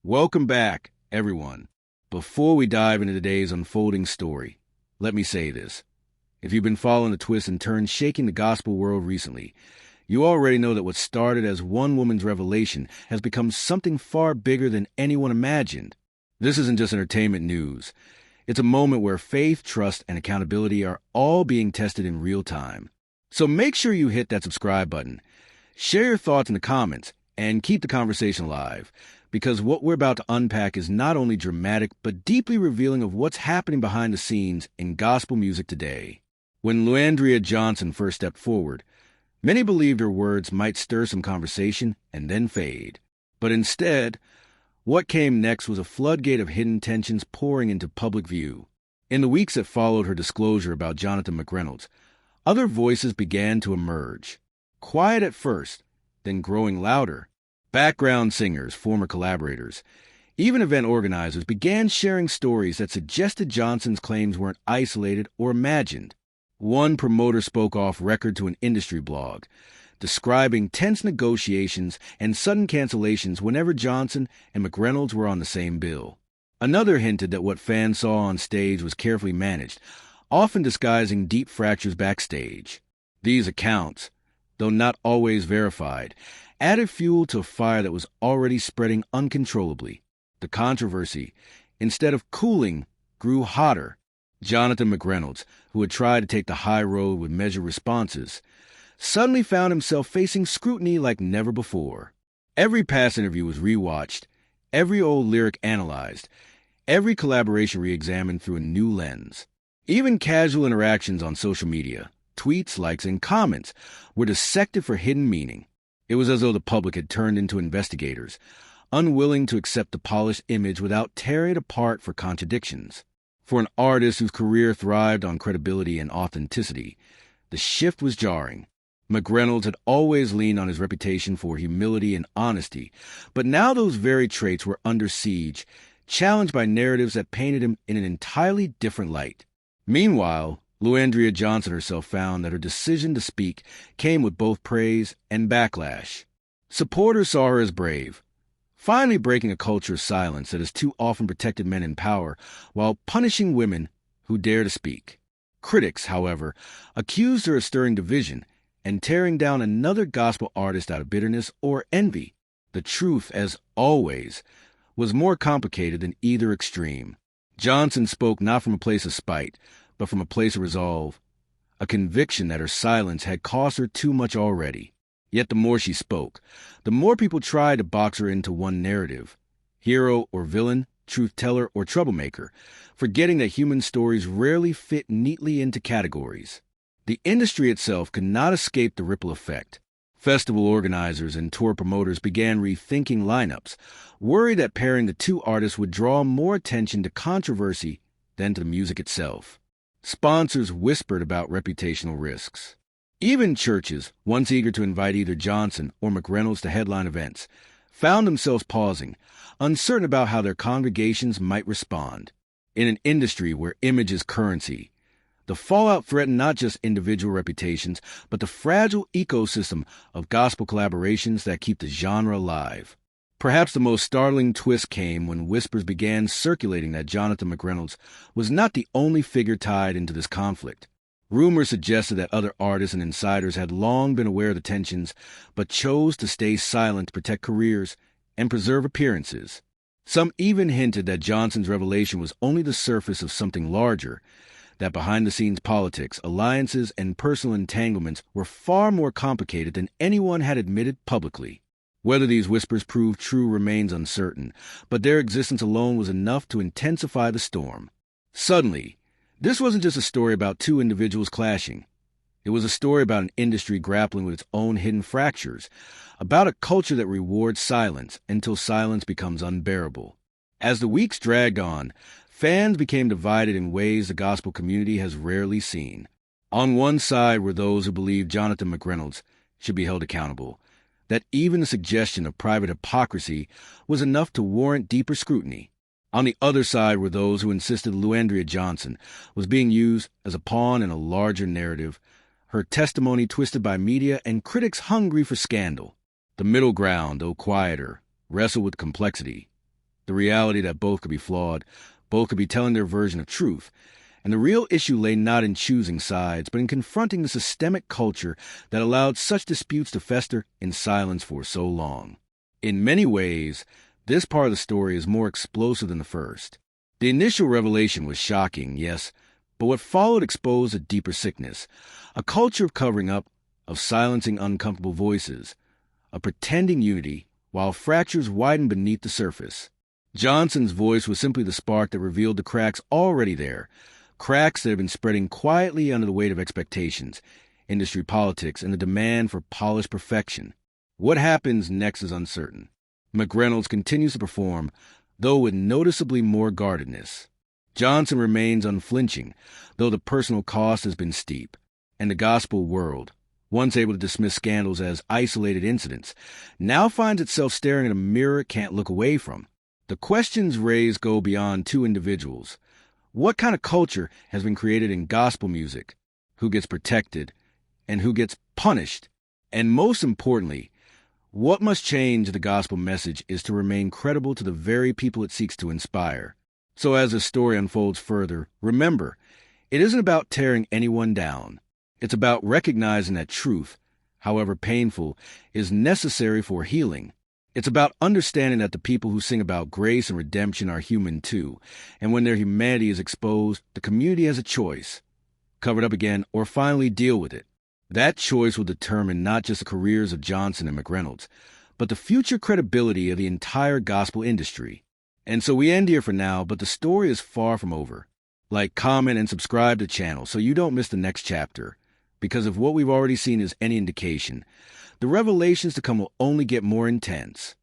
Welcome back, everyone. Before we dive into today's unfolding story, let me say this. If you've been following the twists and turns shaking the gospel world recently, you already know that what started as one woman's revelation has become something far bigger than anyone imagined. This isn't just entertainment news. It's a moment where faith, trust, and accountability are all being tested in real time. So make sure you hit that subscribe button. Share your thoughts in the comments and keep the conversation alive, because what we're about to unpack is not only dramatic but deeply revealing of what's happening behind the scenes in gospel music today. When Andria Johnson first stepped forward, many believed her words might stir some conversation and then fade. But instead, what came next was a floodgate of hidden tensions pouring into public view. In the weeks that followed her disclosure about Jonathan McReynolds, other voices began to emerge. Quiet at first, then growing louder. Background singers, former collaborators, even event organizers began sharing stories that suggested Johnson's claims weren't isolated or imagined. One promoter spoke off record to an industry blog, describing tense negotiations and sudden cancellations whenever Johnson and McReynolds were on the same bill. Another hinted that what fans saw on stage was carefully managed, often disguising deep fractures backstage. These accounts, though not always verified, added fuel to a fire that was already spreading uncontrollably. The controversy, instead of cooling, grew hotter. Jonathan McReynolds, who had tried to take the high road with measured responses, suddenly found himself facing scrutiny like never before. Every past interview was rewatched, every old lyric analyzed, every collaboration re-examined through a new lens. Even casual interactions on social media, tweets, likes, and comments, were dissected for hidden meaning. It was as though the public had turned into investigators, unwilling to accept the polished image without tearing it apart for contradictions. For an artist whose career thrived on credibility and authenticity, the shift was jarring. McReynolds had always leaned on his reputation for humility and honesty, but now those very traits were under siege, challenged by narratives that painted him in an entirely different light. Meanwhile, Andria Johnson herself found that her decision to speak came with both praise and backlash. Supporters saw her as brave, finally breaking a culture of silence that has too often protected men in power while punishing women who dare to speak. Critics, however, accused her of stirring division and tearing down another gospel artist out of bitterness or envy. The truth, as always, was more complicated than either extreme. Johnson spoke not from a place of spite, but from a place of resolve, a conviction that her silence had cost her too much already. Yet the more she spoke, the more people tried to box her into one narrative, hero or villain, truth-teller or troublemaker, forgetting that human stories rarely fit neatly into categories. The industry itself could not escape the ripple effect. Festival organizers and tour promoters began rethinking lineups, worried that pairing the two artists would draw more attention to controversy than to the music itself. Sponsors whispered about reputational risks. Even churches, once eager to invite either Johnson or McReynolds to headline events, found themselves pausing, uncertain about how their congregations might respond. In an industry where image is currency, the fallout threatened not just individual reputations, but the fragile ecosystem of gospel collaborations that keep the genre alive. Perhaps the most startling twist came when whispers began circulating that Jonathan McReynolds was not the only figure tied into this conflict. Rumors suggested that other artists and insiders had long been aware of the tensions, but chose to stay silent to protect careers and preserve appearances. Some even hinted that Johnson's revelation was only the surface of something larger, that behind-the-scenes politics, alliances, and personal entanglements were far more complicated than anyone had admitted publicly. Whether these whispers proved true remains uncertain, but their existence alone was enough to intensify the storm. Suddenly, this wasn't just a story about two individuals clashing. It was a story about an industry grappling with its own hidden fractures, about a culture that rewards silence until silence becomes unbearable. As the weeks dragged on, fans became divided in ways the gospel community has rarely seen. On one side were those who believed Jonathan McReynolds should be held accountable, that even the suggestion of private hypocrisy was enough to warrant deeper scrutiny. On the other side were those who insisted Andria Johnson was being used as a pawn in a larger narrative, her testimony twisted by media and critics hungry for scandal. The middle ground, though quieter, wrestled with complexity. the reality that both could be flawed, both could be telling their version of truth. And the real issue lay not in choosing sides, but in confronting the systemic culture that allowed such disputes to fester in silence for so long. In many ways, this part of the story is more explosive than the first. The initial revelation was shocking, yes, but what followed exposed a deeper sickness, a culture of covering up, of silencing uncomfortable voices, of pretending unity while fractures widened beneath the surface. Johnson's voice was simply the spark that revealed the cracks already there, cracks that have been spreading quietly under the weight of expectations, industry politics, and the demand for polished perfection. What happens next is uncertain. McReynolds continues to perform, though with noticeably more guardedness. Johnson remains unflinching, though the personal cost has been steep. And the gospel world, once able to dismiss scandals as isolated incidents, now finds itself staring at a mirror it can't look away from. The questions raised go beyond two individuals. What kind of culture has been created in gospel music? Who gets protected? And who gets punished? And most importantly, what must change the gospel message is to remain credible to the very people it seeks to inspire. So as the story unfolds further, remember, it isn't about tearing anyone down. It's about recognizing that truth, however painful, is necessary for healing. It's about understanding that the people who sing about grace and redemption are human too, and when their humanity is exposed, the community has a choice: cover it up again or finally deal with it. That choice will determine not just the careers of Johnson and McReynolds, but the future credibility of the entire gospel industry. And so we end here for now, but the story is far from over. Like, comment, and subscribe to the channel so you don't miss the next chapter. Because if what we've already seen is any indication, the revelations to come will only get more intense.